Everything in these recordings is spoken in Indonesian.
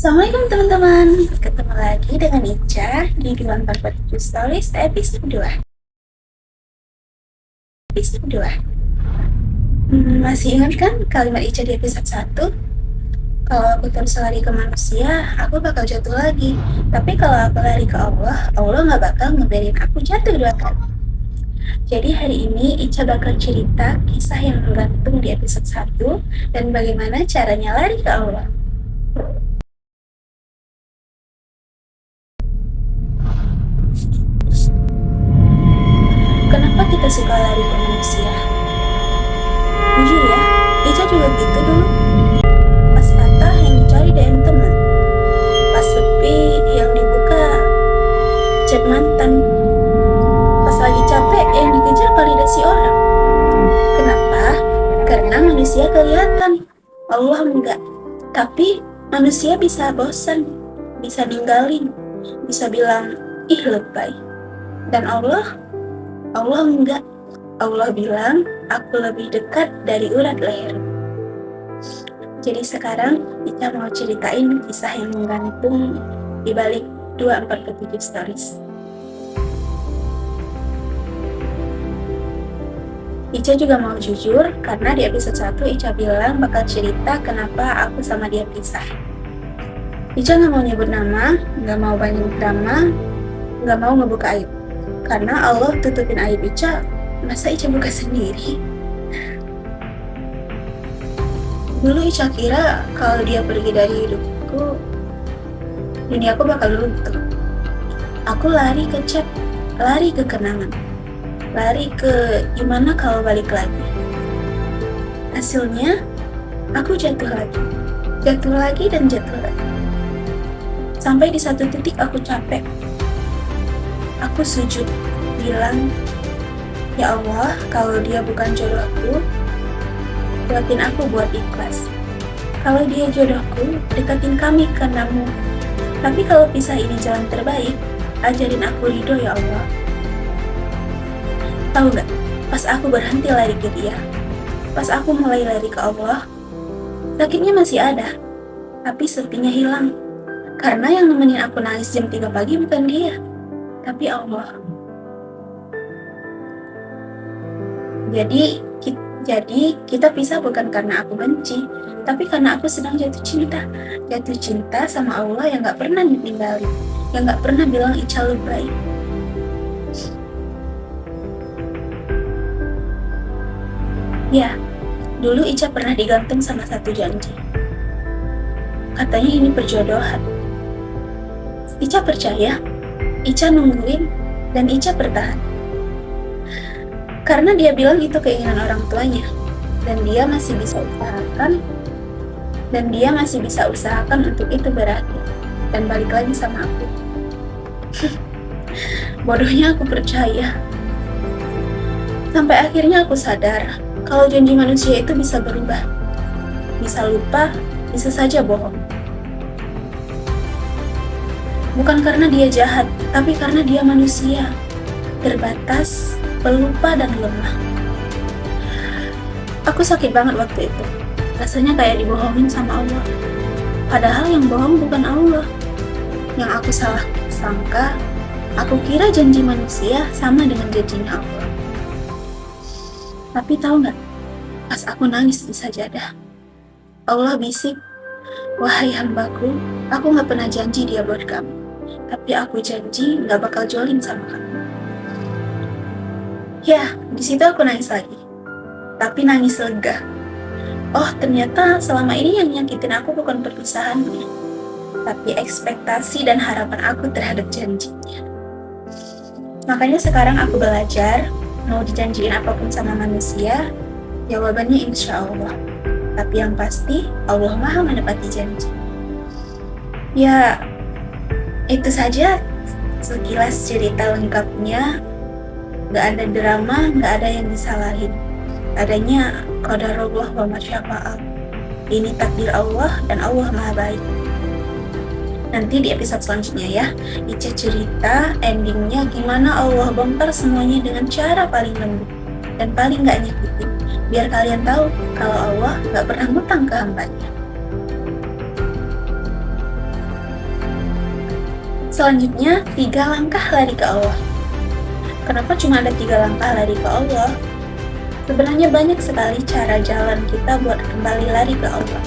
Assalamualaikum teman-teman, ketemu lagi dengan Ica di 2447 Stories episode 2. Masih ingat kan kalimat Ica di episode 1? Kalau aku terus lari ke manusia, aku bakal jatuh lagi. Tapi kalau aku lari ke Allah, Allah gak bakal ngebiarin aku jatuh 2 kali. Jadi hari ini Ica bakal cerita kisah yang menggantung di episode 1 dan bagaimana caranya lari ke Allah. Kenapa kita suka lari ke manusia? Jujur ya, Ica juga gitu dulu. Pas patah yang dicari DM teman, pas sepi yang dibuka chat mantan, pas lagi capek yang dikejar validasi orang. Kenapa? Karena manusia kelihatan, Allah enggak. Tapi manusia bisa bosan, bisa ninggalin, bisa bilang ih lebay. Dan Allah enggak. Allah bilang, aku lebih dekat dari urat leher. Jadi sekarang Ica mau ceritain kisah yang menggantung di balik 2447 Stories. Ica juga mau jujur karena di episode 1 Ica bilang bakal cerita kenapa aku sama dia pisah. Ica gak mau nyebut nama, gak mau banyak drama, gak mau ngebuka aib. Karena Allah tutupin aib Ica, masa Ica buka sendiri? Dulu Ica kira kalau dia pergi dari hidupku, duniaku bakal runtuh. Aku lari ke chat, lari ke kenangan, lari ke gimana kalau balik lagi. Hasilnya, aku jatuh lagi dan jatuh lagi. Sampai di satu titik aku capek. Aku sujud, bilang, ya Allah, kalau dia bukan jodohku, buatin aku buat ikhlas. Kalau dia jodohku, deketin kami karenamu. Tapi kalau pisah ini jalan terbaik, ajarin aku ridho ya Allah. Tahu gak, pas aku berhenti lari ke dia, pas aku mulai lari ke Allah, sakitnya masih ada, tapi sepinya hilang. Karena yang nemenin aku nangis jam 3 pagi bukan dia, tapi Allah. Jadi kita pisah bukan karena aku benci, tapi karena aku sedang jatuh cinta sama Allah yang gak pernah ninggalin, yang gak pernah bilang Ica lebay. Ya, dulu Ica pernah digantung sama satu janji. Katanya ini perjodohan. Ica percaya, Ica nungguin, dan Ica bertahan. Karena dia bilang itu keinginan orang tuanya, dan dia masih bisa usahakan untuk itu berakhir dan balik lagi sama aku. Bodohnya aku percaya. Sampai akhirnya aku sadar kalau janji manusia itu bisa berubah, bisa lupa, bisa saja bohong. Bukan karena dia jahat, tapi karena dia manusia, terbatas, pelupa, dan lemah. Aku sakit banget waktu itu. Rasanya kayak dibohongin sama Allah. Padahal yang bohong bukan Allah. Yang aku salah sangka, aku kira janji manusia sama dengan janjinya Allah. Tapi tahu gak, pas aku nangis di sajadah, Allah bisik, wahai hambaku, aku gak pernah janji dia buat kamu. Tapi aku janji gak bakal jolim sama kamu. Ya, di situ aku nangis lagi. Tapi nangis lega. Oh, ternyata selama ini yang nyakitin aku bukan perpisahannya, tapi ekspektasi dan harapan aku terhadap janjinya. Makanya sekarang aku belajar, mau dijanjiin apapun sama manusia, jawabannya insya Allah. Tapi yang pasti, Allah Maha menepati janji. Ya, itu saja sekilas cerita lengkapnya. Gak ada drama, gak ada yang disalahin. Adanya qadarullah wa masyafa'al. Ini takdir Allah dan Allah Maha baik. Nanti di episode selanjutnya ya, Ica cerita endingnya gimana Allah bongkar semuanya dengan cara paling lembut dan paling gak nyakitin. Biar kalian tahu kalau Allah gak pernah ngutang ke hambanya. Selanjutnya, 3 langkah lari ke Allah. Kenapa cuma ada 3 langkah lari ke Allah? Sebenarnya banyak sekali cara jalan kita buat kembali lari ke Allah.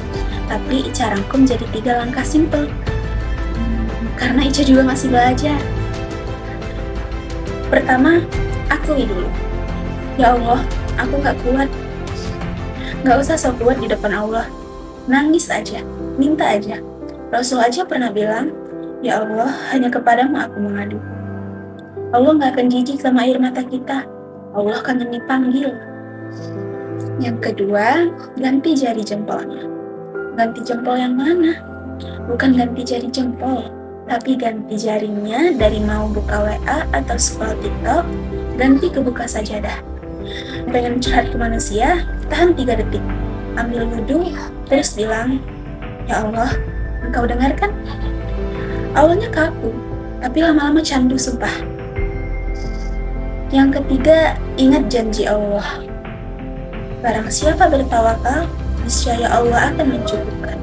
Tapi Ica rangkum jadi 3 langkah simple. Karena Ica juga masih belajar. Pertama, akui dulu. Ya Allah, aku gak kuat. Gak usah sok kuat di depan Allah. Nangis aja, minta aja. Rasul aja pernah bilang, ya Allah, hanya kepadamu aku mengadu. Allah gak akan jijik sama air mata kita. Allah kangen dipanggil. Yang kedua, ganti jari jempolnya. Ganti jempol yang mana? Bukan ganti jari jempol, tapi ganti jarinya dari mau buka WA atau scroll TikTok, ganti ke buka sajadah. Pengen curhat ke manusia, tahan 3 detik. Ambil wudhu, terus bilang, ya Allah, engkau dengarkan? Awalnya kaku, tapi lama-lama candu sumpah. Yang ketiga, ingat janji Allah. Barang siapa bertawakal, niscaya Allah akan mencukupkan.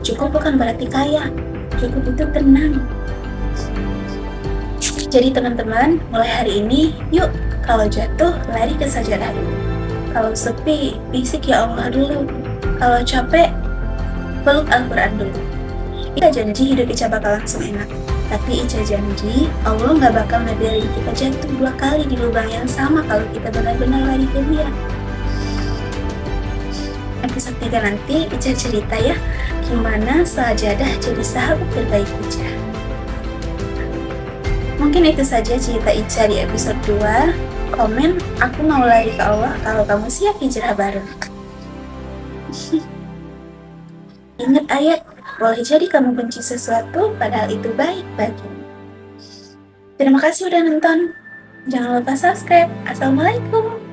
Cukup bukan berarti kaya, cukup itu tenang. Jadi teman-teman, mulai hari ini, yuk kalau jatuh, lari ke sajadah dulu. Kalau sepi, bisik ya Allah dulu. Kalau capek, peluk Al-Quran dulu. Ica janji hidup Ica bakal langsung enak. Tapi Ica janji, Allah gak bakal ngebiarin kita jatuh 2 kali di lubang yang sama kalau kita benar-benar lari ke Dia. Episode 3 nanti Ica cerita ya, gimana sajadah jadi sahabat terbaik Ica. Mungkin itu saja cerita Ica di episode 2. Komen, aku mau lari ke Allah kalau kamu siap hijrah bareng. Ingat ayat, boleh jadi kamu benci sesuatu padahal itu baik bagimu. Terima kasih udah nonton. Jangan lupa subscribe. Assalamualaikum.